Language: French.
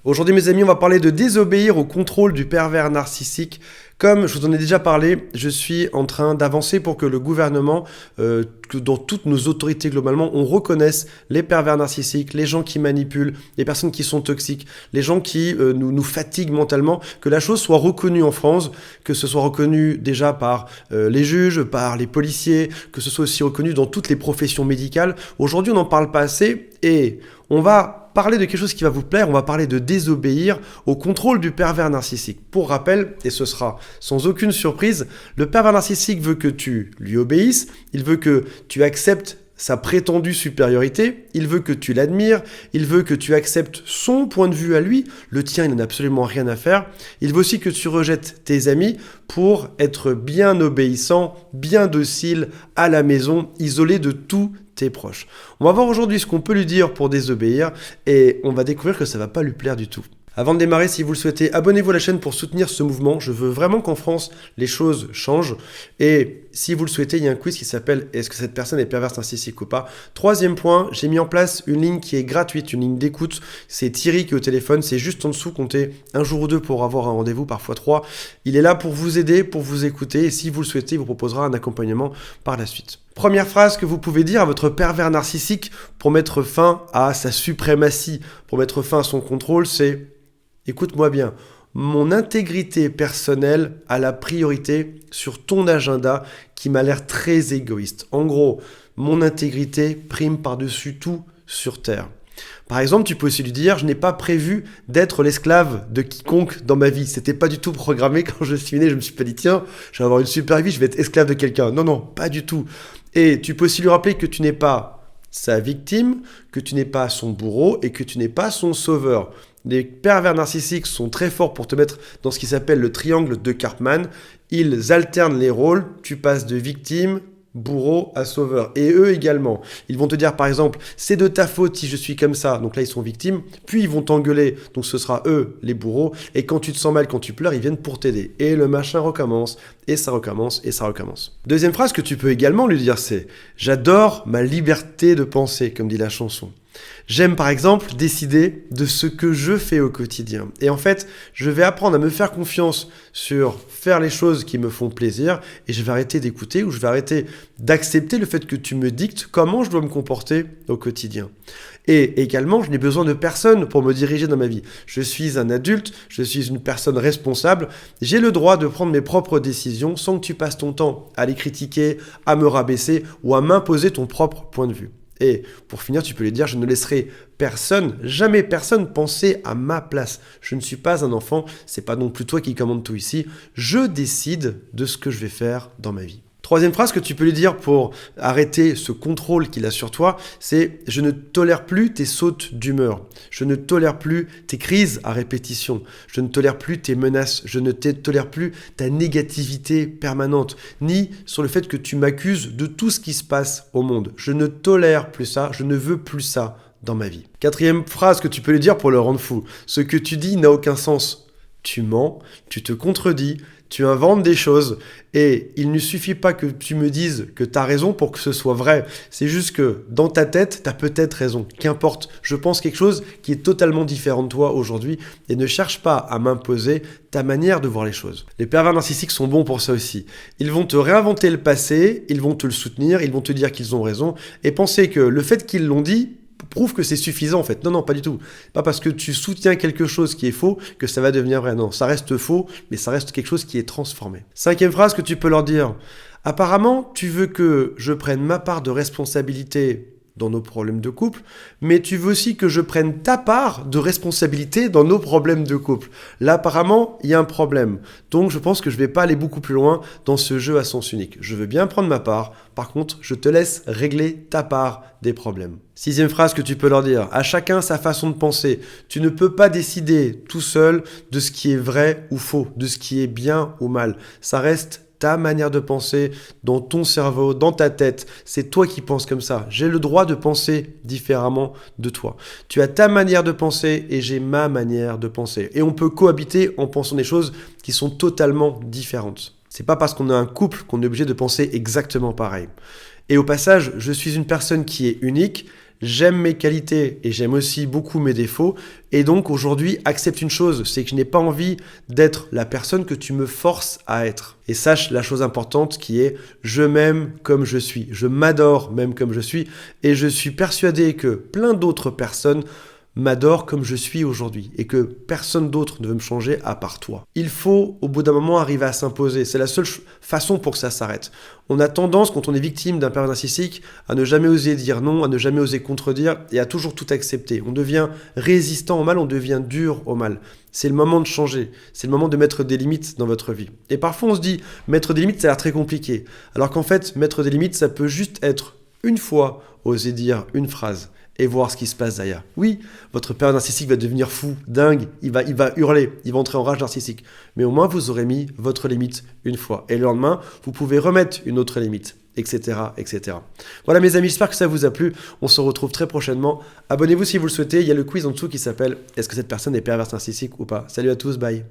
Aujourd'hui mes amis, on va parler de désobéir au contrôle du pervers narcissique. Comme je vous en ai déjà parlé, je suis en train d'avancer pour que le gouvernement, que dans toutes nos autorités globalement, on reconnaisse les pervers narcissiques, les gens qui manipulent, les personnes qui sont toxiques, les gens qui nous fatiguent mentalement, que la chose soit reconnue en France, que ce soit reconnu déjà par les juges, par les policiers, que ce soit aussi reconnu dans toutes les professions médicales. Aujourd'hui, on n'en parle pas assez et on va parler de quelque chose qui va vous plaire, on va parler de désobéir au contrôle du pervers narcissique. Pour rappel, et ce sera sans aucune surprise, le pervers narcissique veut que tu lui obéisses, il veut que tu acceptes sa prétendue supériorité, il veut que tu l'admires, il veut que tu acceptes son point de vue à lui, le tien il n'en a absolument rien à faire, il veut aussi que tu rejettes tes amis pour être bien obéissant, bien docile à la maison, isolé de tous tes proches. On va voir aujourd'hui ce qu'on peut lui dire pour désobéir et on va découvrir que ça va pas lui plaire du tout. Avant de démarrer, si vous le souhaitez, abonnez-vous à la chaîne pour soutenir ce mouvement. Je veux vraiment qu'en France, les choses changent. Et si vous le souhaitez, il y a un quiz qui s'appelle « Est-ce que cette personne est perverse narcissique ou pas ?» Troisième point, j'ai mis en place une ligne qui est gratuite, une ligne d'écoute. C'est Thierry qui est au téléphone. C'est juste en dessous, comptez un jour ou deux pour avoir un rendez-vous, parfois 3. Il est là pour vous aider, pour vous écouter. Et si vous le souhaitez, il vous proposera un accompagnement par la suite. Première phrase que vous pouvez dire à votre pervers narcissique pour mettre fin à sa suprématie, pour mettre fin à son contrôle, c'est « Écoute-moi bien, mon intégrité personnelle a la priorité sur ton agenda qui m'a l'air très égoïste. En gros, mon intégrité prime par-dessus tout sur Terre. » Par exemple, tu peux aussi lui dire « Je n'ai pas prévu d'être l'esclave de quiconque dans ma vie. C'était pas du tout programmé quand je suis né. Je me suis pas dit « Tiens, je vais avoir une super vie, je vais être esclave de quelqu'un. » Non, non, pas du tout. Et tu peux aussi lui rappeler que tu n'es pas sa victime, que tu n'es pas son bourreau et que tu n'es pas son sauveur. Les pervers narcissiques sont très forts pour te mettre dans ce qui s'appelle le triangle de Karpman. Ils alternent les rôles, tu passes de victime, bourreau à sauveur. Et eux également. Ils vont te dire par exemple, c'est de ta faute si je suis comme ça. Donc là, ils sont victimes. Puis ils vont t'engueuler. Donc ce sera eux, les bourreaux. Et quand tu te sens mal, quand tu pleures, ils viennent pour t'aider. Et le machin recommence. Et ça recommence. Et ça recommence. Deuxième phrase que tu peux également lui dire, c'est « J'adore ma liberté de penser », comme dit la chanson. J'aime par exemple décider de ce que je fais au quotidien. Et en fait, je vais apprendre à me faire confiance sur faire les choses qui me font plaisir et je vais arrêter d'écouter ou je vais arrêter d'accepter le fait que tu me dictes comment je dois me comporter au quotidien. Et également, je n'ai besoin de personne pour me diriger dans ma vie. Je suis un adulte, je suis une personne responsable. J'ai le droit de prendre mes propres décisions sans que tu passes ton temps à les critiquer, à me rabaisser ou à m'imposer ton propre point de vue. Et pour finir, tu peux lui dire, je ne laisserai personne, jamais personne penser à ma place. Je ne suis pas un enfant, c'est pas non plus toi qui commande tout ici. Je décide de ce que je vais faire dans ma vie. Troisième phrase que tu peux lui dire pour arrêter ce contrôle qu'il a sur toi, c'est « Je ne tolère plus tes sautes d'humeur. Je ne tolère plus tes crises à répétition. Je ne tolère plus tes menaces. Je ne tolère plus ta négativité permanente. Ni sur le fait que tu m'accuses de tout ce qui se passe au monde. Je ne tolère plus ça. Je ne veux plus ça dans ma vie. » Quatrième phrase que tu peux lui dire pour le rendre fou. « Ce que tu dis n'a aucun sens. Tu mens, tu te contredis. » Tu inventes des choses et il ne suffit pas que tu me dises que tu as raison pour que ce soit vrai. C'est juste que dans ta tête, tu as peut-être raison. Qu'importe, je pense quelque chose qui est totalement différent de toi aujourd'hui et ne cherche pas à m'imposer ta manière de voir les choses. Les pervers narcissiques sont bons pour ça aussi. Ils vont te réinventer le passé, ils vont te le soutenir, ils vont te dire qu'ils ont raison et penser que le fait qu'ils l'ont dit prouve que c'est suffisant en fait. Non, non, pas du tout. Pas parce que tu soutiens quelque chose qui est faux que ça va devenir vrai. Non, ça reste faux, mais ça reste quelque chose qui est transformé. Cinquième phrase que tu peux leur dire. Apparemment, tu veux que je prenne ma part de responsabilité dans nos problèmes de couple, mais tu veux aussi que je prenne ta part de responsabilité dans nos problèmes de couple. Là, apparemment, il y a un problème. Donc, je pense que je ne vais pas aller beaucoup plus loin dans ce jeu à sens unique. Je veux bien prendre ma part. Par contre, je te laisse régler ta part des problèmes. Sixième phrase que tu peux leur dire. À chacun sa façon de penser. Tu ne peux pas décider tout seul de ce qui est vrai ou faux, de ce qui est bien ou mal. Ça reste ta manière de penser, dans ton cerveau, dans ta tête. C'est toi qui penses comme ça. J'ai le droit de penser différemment de toi. Tu as ta manière de penser et j'ai ma manière de penser. Et on peut cohabiter en pensant des choses qui sont totalement différentes. C'est pas parce qu'on a un couple qu'on est obligé de penser exactement pareil. Et au passage, je suis une personne qui est unique. j'aime mes qualités et j'aime aussi beaucoup mes défauts. Et donc aujourd'hui, accepte une chose, c'est que je n'ai pas envie d'être la personne que tu me forces à être. Et sache la chose importante qui est, je m'aime comme je suis, je m'adore même comme je suis, et je suis persuadé que plein d'autres personnes m'adore comme je suis aujourd'hui et que personne d'autre ne veut me changer à part toi. Il faut au bout d'un moment arriver à s'imposer, c'est la seule façon pour que ça s'arrête. On a tendance quand on est victime d'un pervers narcissique à ne jamais oser dire non, à ne jamais oser contredire et à toujours tout accepter. On devient résistant au mal, on devient dur au mal. C'est le moment de changer, c'est le moment de mettre des limites dans votre vie. Et parfois on se dit, mettre des limites ça a l'air très compliqué, alors qu'en fait mettre des limites ça peut juste être une fois oser dire une phrase et voir ce qui se passe derrière. Oui, votre père narcissique va devenir fou, dingue, il va hurler, il va entrer en rage narcissique. Mais au moins, vous aurez mis votre limite une fois. Et le lendemain, vous pouvez remettre une autre limite, etc., etc. Voilà mes amis, j'espère que ça vous a plu. On se retrouve très prochainement. Abonnez-vous si vous le souhaitez. Il y a le quiz en dessous qui s'appelle « Est-ce que cette personne est perverse narcissique ou pas ?» Salut à tous, bye.